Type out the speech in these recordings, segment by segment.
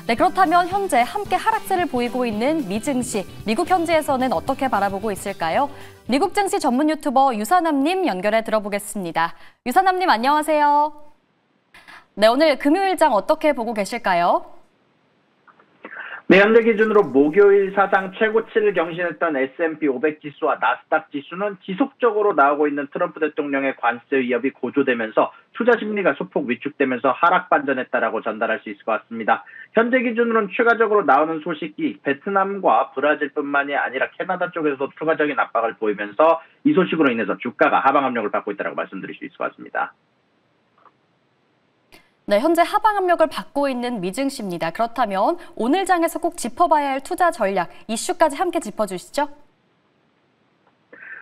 네, 그렇다면 현재 함께 하락세를 보이고 있는 미증시, 미국 현지에서는 어떻게 바라보고 있을까요? 미국 증시 전문 유튜버 유사남님 연결해 들어보겠습니다. 유사남님 안녕하세요. 네, 오늘 금요일장 어떻게 보고 계실까요? 네, 현재 기준으로 목요일 사상 최고치를 경신했던 S&P 500 지수와 나스닥 지수는 지속적으로 나오고 있는 트럼프 대통령의 관세 위협이 고조되면서 투자 심리가 소폭 위축되면서 하락 반전했다라고 전달할 수 있을 것 같습니다. 현재 기준으로는 추가적으로 나오는 소식이 베트남과 브라질뿐만이 아니라 캐나다 쪽에서도 추가적인 압박을 보이면서 이 소식으로 인해서 주가가 하방 압력을 받고 있다고 말씀드릴 수 있을 것 같습니다. 네, 현재 하방 압력을 받고 있는 미증시입니다. 그렇다면 오늘 장에서 꼭 짚어봐야 할 투자 전략, 이슈까지 함께 짚어주시죠.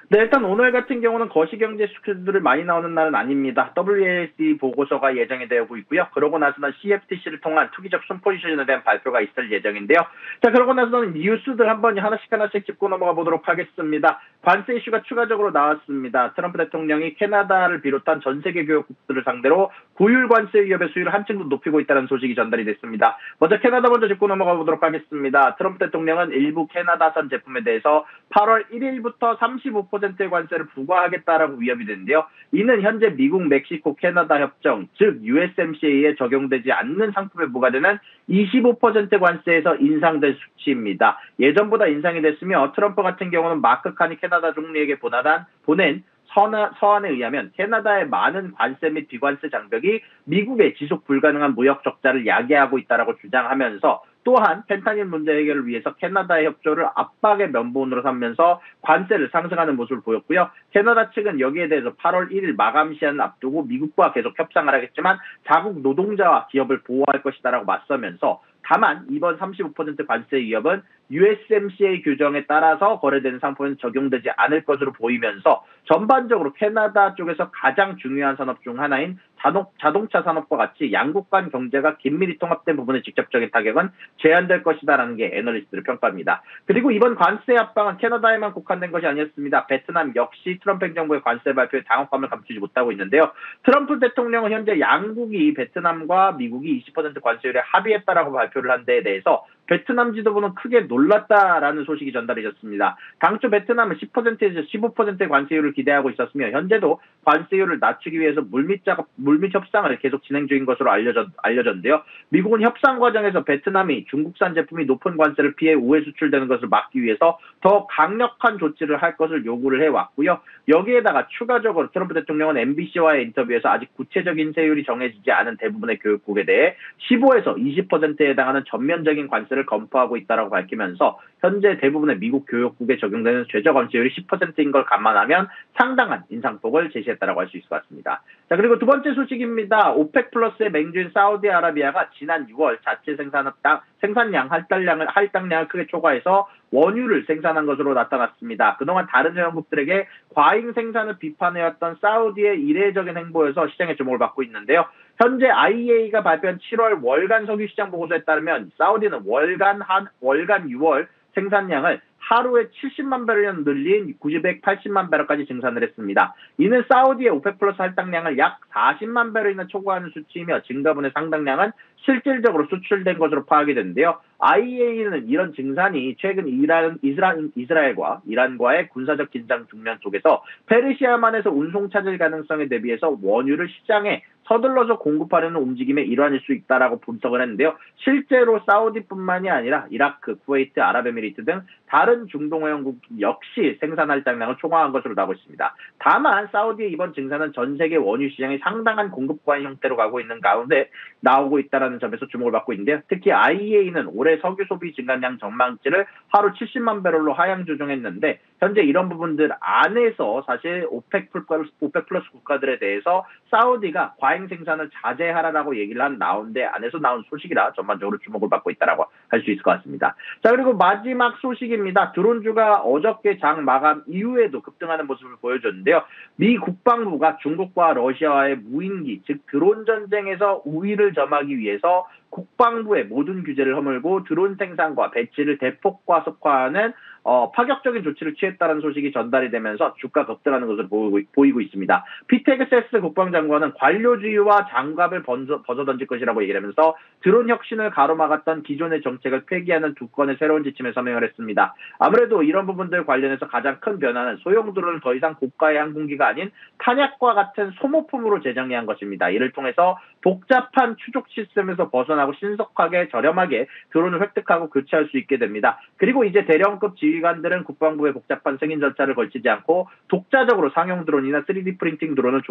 네, 일단 오늘 같은 경우는 거시경제 수출들이 많이 나오는 날은 아닙니다. WASD 보고서가 예정이 되고 있고요. 그러고 나서는 CFTC를 통한 투기적 손포지션에 대한 발표가 있을 예정인데요. 자, 그러고 나서는 뉴스들 한번 하나씩 짚고 넘어가 보도록 하겠습니다. 관세 이슈가 추가적으로 나왔습니다. 트럼프 대통령이 캐나다를 비롯한 전 세계 교역국들을 상대로 고율 관세 위협의 수위를 한층 더 높이고 있다는 소식이 전달이 됐습니다. 먼저 캐나다 먼저 짚고 넘어가 보도록 하겠습니다. 트럼프 대통령은 일부 캐나다산 제품에 대해서 8월 1일부터 35%의 관세를 부과하겠다라고 위협이 됐는데요. 이는 현재 미국, 멕시코, 캐나다 협정, 즉 USMCA에 적용되지 않는 상품에 부과되는 25% 관세에서 인상된 수치입니다. 예전보다 인상이 됐으며 트럼프 같은 경우는 마크 칸이 캐나다 총리에게 보낸 서한에 의하면 캐나다의 많은 관세 및 비관세 장벽이 미국의 지속 불가능한 무역 적자를 야기하고 있다고 주장하면서 또한 펜타닐 문제 해결을 위해서 캐나다의 협조를 압박의 면본으로 삼면서 관세를 상승하는 모습을 보였고요. 캐나다 측은 여기에 대해서 8월 1일 마감 시한을 앞두고 미국과 계속 협상을 하겠지만 자국 노동자와 기업을 보호할 것이다라고 맞서면서 다만 이번 35% 관세 위협은 USMCA 규정에 따라서 거래되는 상품에는 적용되지 않을 것으로 보이면서 전반적으로 캐나다 쪽에서 가장 중요한 산업 중 하나인 자동차 산업과 같이 양국 간 경제가 긴밀히 통합된 부분의 직접적인 타격은 제한될 것이다라는 게 애널리스트의 평가입니다. 그리고 이번 관세 압박은 캐나다에만 국한된 것이 아니었습니다. 베트남 역시 트럼프 행정부의 관세 발표에 당혹감을 감추지 못하고 있는데요. 트럼프 대통령은 현재 양국이 베트남과 미국이 20% 관세율에 합의했다라고 발표를 한 데에 대해서 베트남 지도부는 크게 놀랐다라는 소식이 전달해졌습니다. 당초 베트남은 10%에서 15%의 관세율을 기대하고 있었으며 현재도 관세율을 낮추기 위해서 물밑 협상을 계속 진행 중인 것으로 알려졌는데요. 미국은 협상 과정에서 베트남이 중국산 제품이 높은 관세를 피해 우회 수출되는 것을 막기 위해서 더 강력한 조치를 할 것을 요구를 해왔고요. 여기에다가 추가적으로 트럼프 대통령은 MBC와의 인터뷰에서 아직 구체적인 세율이 정해지지 않은 대부분의 교육국에 대해 15에서 20%에 해당하는 전면적인 관세를 검토하고 있다고 밝히면서 현재 대부분의 미국 교역국에 적용되는 최저 관세율이 10%인 걸 감안하면 상당한 인상폭을 제시했다고 할 수 있을 것 같습니다. 자, 그리고 두 번째 소식입니다. 오펙 플러스의 맹주인 사우디아라비아가 지난 6월 자체 생산량 할당량을 크게 초과해서 원유를 생산한 것으로 나타났습니다. 그동안 다른 회원국들에게 과잉 생산을 비판해왔던 사우디의 이례적인 행보여서 시장의 주목을 받고 있는데요. 현재 IEA가 발표한 7월 월간 석유 시장 보고서에 따르면 사우디는 월간 6월 생산량을 하루에 70만 배럴 늘린 980만 배럴까지 증산을 했습니다. 이는 사우디의 오펙 플러스 할당량을 약 40만 배럴이나 초과하는 수치이며 증가분의 상당량은 실질적으로 수출된 것으로 파악이 되는데요. IEA는 이런 증산이 최근 이스라엘과 이란과의 군사적 긴장 국면 속에서 페르시아만에서 운송 차질 가능성에 대비해서 원유를 시장에 서둘러서 공급하려는 움직임의 일환일 수 있다라고 분석을 했는데요. 실제로 사우디뿐만이 아니라 이라크, 쿠웨이트, 아랍에미리트 등 다른 중동 회원국 역시 생산 할당량을 초과한 것으로 나오고 있습니다. 다만 사우디의 이번 증산은 전 세계 원유 시장이 상당한 공급 과잉 형태로 가고 있는 가운데 나오고 있다는 점에서 주목을 받고 있는데요. 특히 IEA는 올해 석유 소비 증가량 전망치를 하루 70만 배럴로 하향 조정했는데 현재 이런 부분들 안에서 사실 오펙 플러스 국가들에 대해서 사우디가 과잉 생산을 자제하라라고 얘기를 한 가운데 안에서 나온 소식이라 전반적으로 주목을 받고 있다라고 할 수 있을 것 같습니다. 자, 그리고 마지막 소식입니다. 드론주가 어저께 장 마감 이후에도 급등하는 모습을 보여줬는데요. 미 국방부가 중국과 러시아와의 무인기, 즉 드론 전쟁에서 우위를 점하기 위해서 국방부의 모든 규제를 허물고 드론 생산과 배치를 대폭 과속화하는 파격적인 조치를 취했다는 소식이 전달이 되면서 주가 급등하는 것으로 보이고 있습니다. 피텍세스 국방장관은 관료주의와 장갑을 벗어던질 것이라고 얘기를 하면서 드론 혁신을 가로막았던 기존의 정책을 폐기하는 두 건의 새로운 지침에 서명을 했습니다. 아무래도 이런 부분들 관련해서 가장 큰 변화는 소형 드론을 더 이상 고가의 항공기가 아닌 탄약과 같은 소모품으로 제정한 것입니다. 이를 통해서 복잡한 추적 시스템에서 벗어나고 신속하게 저렴하게 드론을 획득하고 교체할 수 있게 됩니다. 그리고 이제 대령급 지휘관들은 국방부의 복잡한 승인 절차를 거치지 않고 독자적으로 상용 드론이나 3D 프린팅 드론을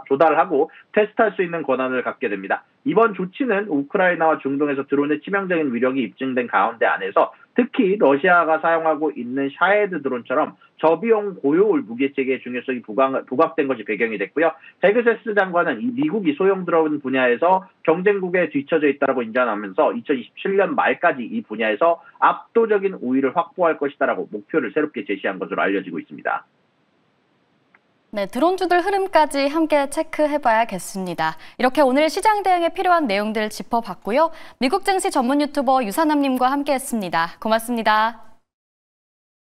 조달하고 테스트할 수 있는 권한을 갖게 됩니다. 이번 조치는 우크라이나와 중동에서 드론의 치명적인 위력이 입증된 가운데 안에서 특히 러시아가 사용하고 있는 샤헤드 드론처럼 저비용 고효율 무기체계의 중요성이 부각된 것이 배경이 됐고요. 페그세스 장관은 미국이 소형 드론 분야에서 경쟁국에 뒤처져 있다고 인정하면서 2027년 말까지 이 분야에서 압도적인 우위를 확보할 것이다라고 목표를 새롭게 제시한 것으로 알려지고 있습니다. 네, 드론주들 흐름까지 함께 체크해봐야겠습니다. 이렇게 오늘 시장 대응에 필요한 내용들 짚어봤고요. 미국 증시 전문 유튜버 유산남님과 함께했습니다. 고맙습니다.